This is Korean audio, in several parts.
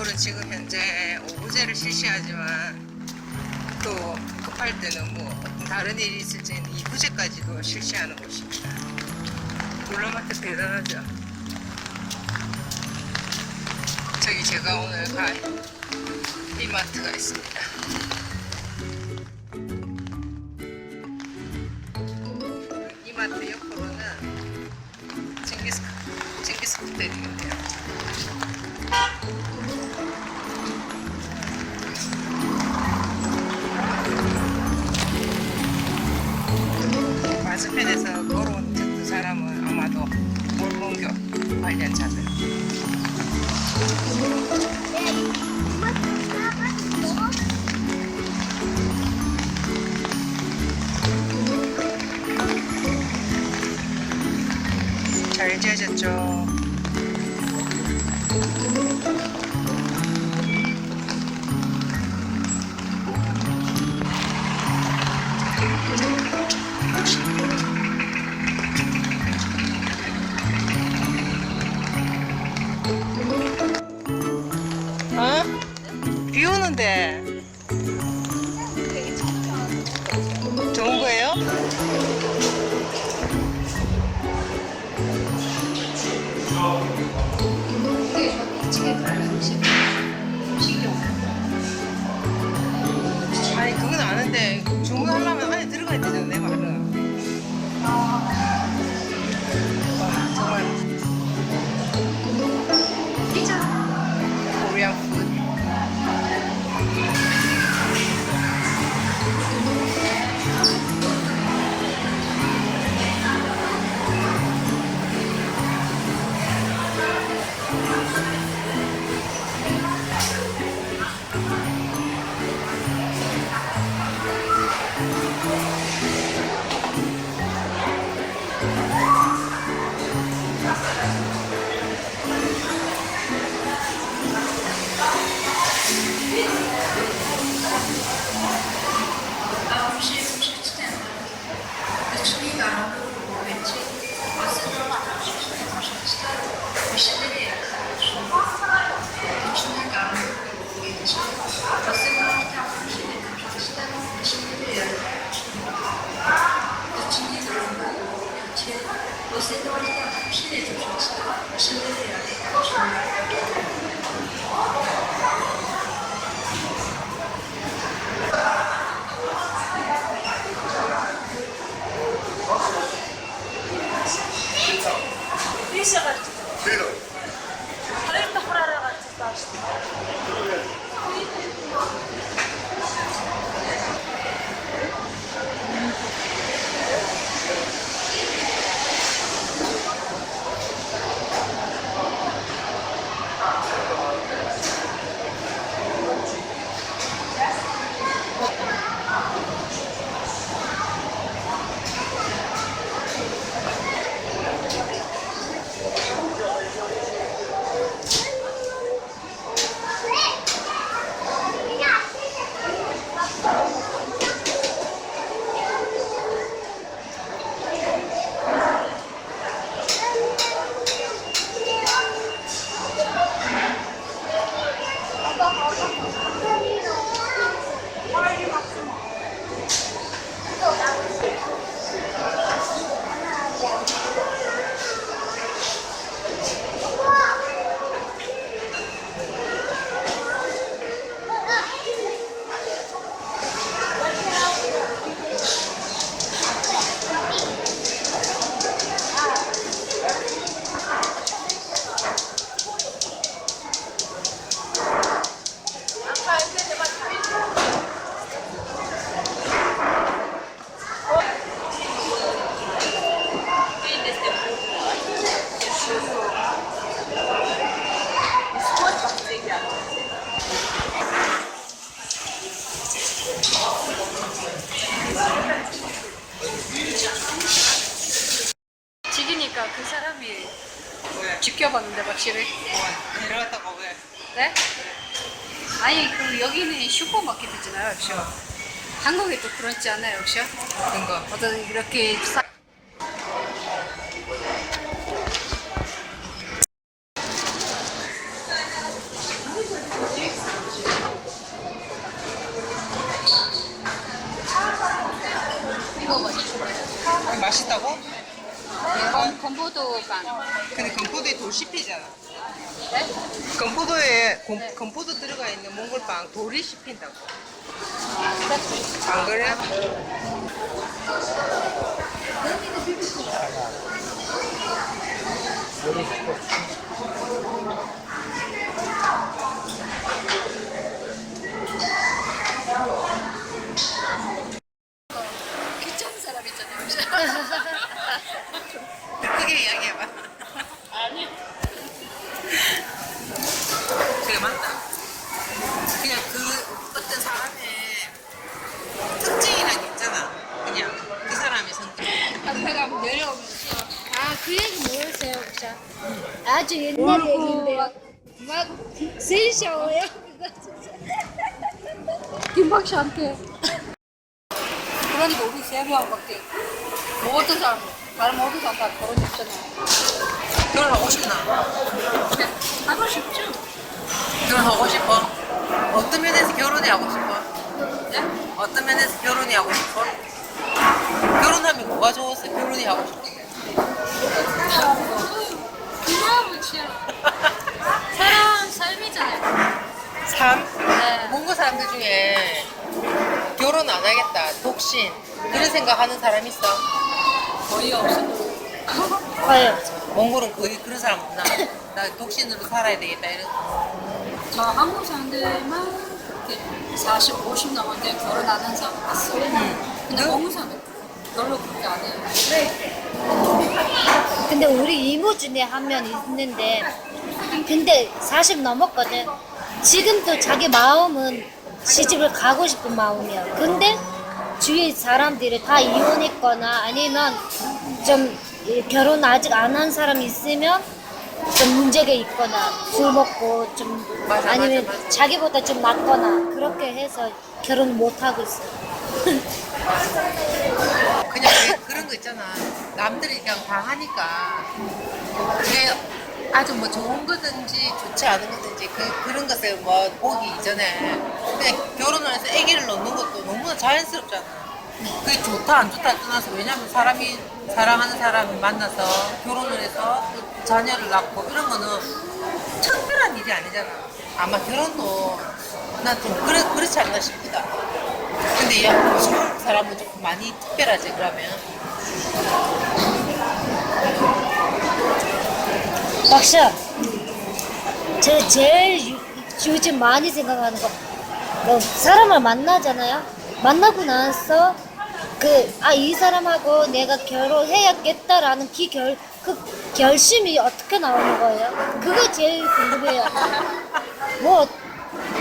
서울은 지금 현재 오브제를 실시하지만 또 급할 때는 뭐 다른 일이 있을 때는 이부제까지도 실시하는 곳입니다. 롤러마트 대단하죠. 저기 제가 오늘 갈 이마트가 있습니다. 이마트 옆으로는 징기스 호텔이에요. 맞은편에서 걸어온 두 사람은 아마도 몰봉교 관련자들. 잘 지어졌죠. 어? 비 오는데 좋은 거예요? 아니 그건 아는데 주문하려면 안에 들어가야 되잖아 내 말은. 와 정말 피자 코리안 푸드. 지기니까 그 사람이 왜? 지켜봤는데 확실히. 내려갔다가 왜? 네? 아니 그 여기는 슈퍼마켓이잖아요, 역시. 한국에 또 그렇지 않아요, 역시? 그런 거. 어떤 이렇게 건포도빵. 근데 건포도에 돌 씹히잖아. 네? 건포도에 네. 건포도 들어가 있는 몽골빵 돌이 씹힌다고. 그렇지. 안 그래? 귀찮은 사람 있잖아요. 크게 이야기해봐. 아니. 그래 맞다. 그냥 그 어떤 사람의 특징이란 게 있잖아. 그냥 그 사람의 성격. 카페가 내려오면서 아, 그 얘기 모르세요, 혹시? 아주 옛날 얘기인데요. 막, 세이샤워요? 그거 진짜. 김박 씨한테 그러니까 우리 세 명밖에 모든 사람 다른 모든 사람 다 결혼했잖아요. 결혼하고 싶나? 하고 싶죠? 결혼하고 싶어? 어떤 면에서 결혼이 하고 싶어? 네? 어떤 면에서 결혼이 하고 싶어? 결혼하면 뭐가 좋아서 결혼이 하고 싶은데? 그 마음은 취향. 사람 삶이잖아요. 삶? 네. 몽골 사람들 중에 결혼 안 하겠다, 독신 그런 생각하는 사람 있어? 거의 없어. 과연. 몽골은 거의 그런 사람 없나? 나 독신으로 살아야 되겠다 이런. 저 한국 사람들만 그렇게 40, 50 넘었는데 결혼 안 한 사람 봤어요. 근데 한국 사람들 별로 그렇게 안 해요. 근데 우리 이모 중에 한 명 있는데, 근데 40 넘었거든. 지금도 자기 마음은 시집을 가고 싶은 마음이야. 근데 주위 사람들이 다 이혼했거나 아니면 좀 결혼 아직 안 한 사람 있으면 좀 문제가 있거나 술 먹고 좀 맞아, 아니면 맞아, 맞아. 자기보다 좀 낫거나 그렇게 해서 결혼 못 하고 있어. 그냥 왜 그런 거 있잖아. 남들이 그냥 다 하니까 그게 아주 뭐 좋은 거든지 좋지 않은 거든지 그런 것을 뭐 보기 이전에 그냥 결혼을 해서 아기를 낳는 것도 너무나 자연스럽잖아. 그게 좋다 안 좋다 떠나서 왜냐면 사람이 사랑하는 사람을 만나서 결혼을 해서 또 자녀를 낳고 이런 거는 특별한 일이 아니잖아. 아마 결혼도 난 좀 그렇지 않나 싶다. 근데 이 한국 사람은 조금 많이 특별하지 그러면. 박샤, 저 제일 요즘 많이 생각하는 거, 뭐 사람을 만나잖아요. 만나고 나서 이 사람하고 내가 결혼해야겠다라는 그 결심이 어떻게 나오는 거예요? 그거 제일 궁금해요. 뭐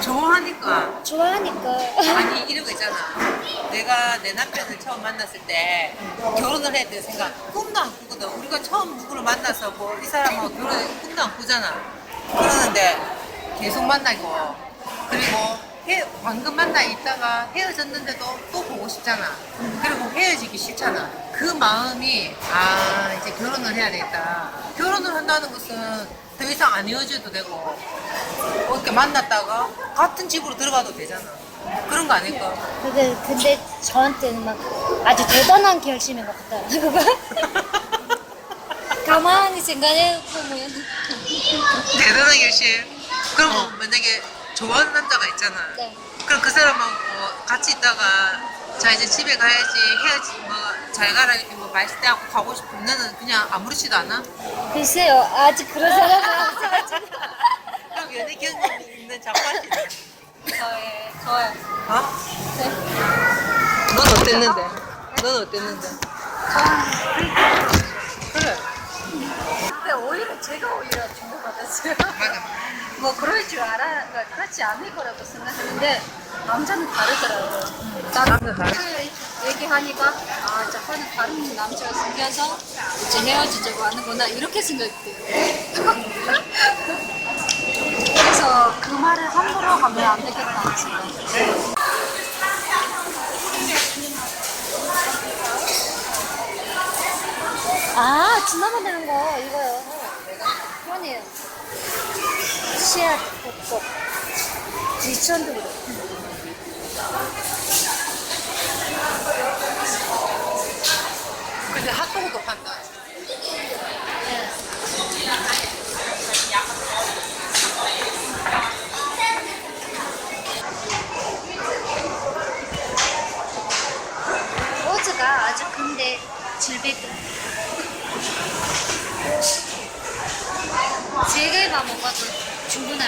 좋아하니까. 좋아하니까. 아니 이런 거 있잖아. 내가 내 남편을 처음 만났을 때 결혼을 해야 될 생각 꿈도 안 꾸거든. 우리가 처음 누구를 만나서 뭐 이 사람하고 결혼해 꿈도 안 꾸잖아. 그러는데 계속 만나고 그리고 방금 만나 있다가 헤어졌는데도 또 보고 싶잖아. 그리고 헤어지기 싫잖아. 그 마음이 이제 결혼을 해야 되겠다. 결혼을 한다는 것은 더 이상 안 헤어져도 되고 이렇게 만났다가 같은 집으로 들어가도 되잖아. 그런 거 아닐까? 근데 저한테는 막 아주 대단한 결심인 것 같다. 그거 가만히 생각해보면 대단한 결심. 그럼 만약에 좋아하는 남자가 있잖아. 네. 그럼 그 사람하고 같이 있다가 자 이제 집에 가야지 헤어지 뭐 잘 가라 이렇게 뭐 말대 하고 가고 싶으면 너는 그냥 아무렇지도 않아? 글쎄요, 아직 그런 생각은 안 해가지고. 그럼 연애 경험이 있는 작가지. 좋아요. 어? 네. 넌 어땠는데? 넌 어땠는데? 그래. 근데 오히려 제가 오히려 충격받았어요. 맞아. 뭐 그럴 줄 그렇지 않을 거라고 생각했는데 남자는 다르더라고요. 남자 다르지. 얘기하니까 자판은 다른 남자가 생겨서 이제 헤어지자고 하는구나 이렇게 생각돼요. 그래서 그 말을 함부로 하면 안 되겠다는 생각. 지나가는 거 이거요. 그러네요. 씨앗 볶고 지천도 그렇고. 근데 핫도그도 판다. 세 개만 먹어도 충분해.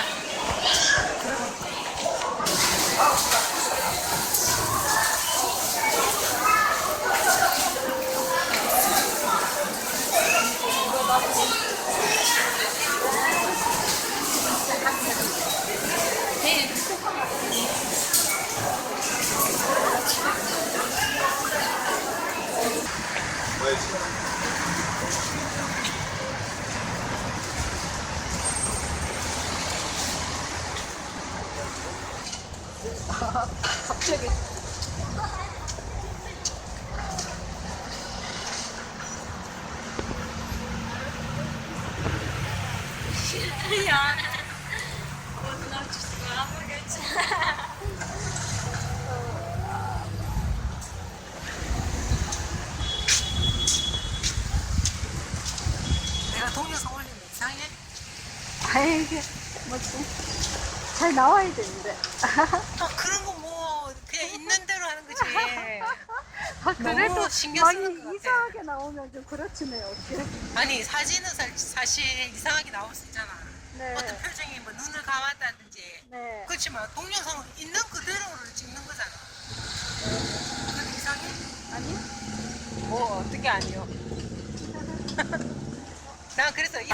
갑자기. 야, 오늘 아무렇지. 내가 동영상 올리면 이상해? 아이, 이게 뭐지? 잘 나와야 되는데. 그런 거 뭐 그냥 있는 대로 하는 거지. 아, 그래도 너무 신경 많이 쓰는 것 같아. 이상하게 나오면 좀 그렇지네요. 어떻게? 아니 사진은 사실 이상하게 나올 수 있잖아. 네. 어떤 표정이 뭐 눈을 감았다든지. 네. 그렇지만 동영상은 있는 그대로를 찍는 거잖아. 그게 이상해? 아니? 뭐 어떻게 아니요? 난 그래서 이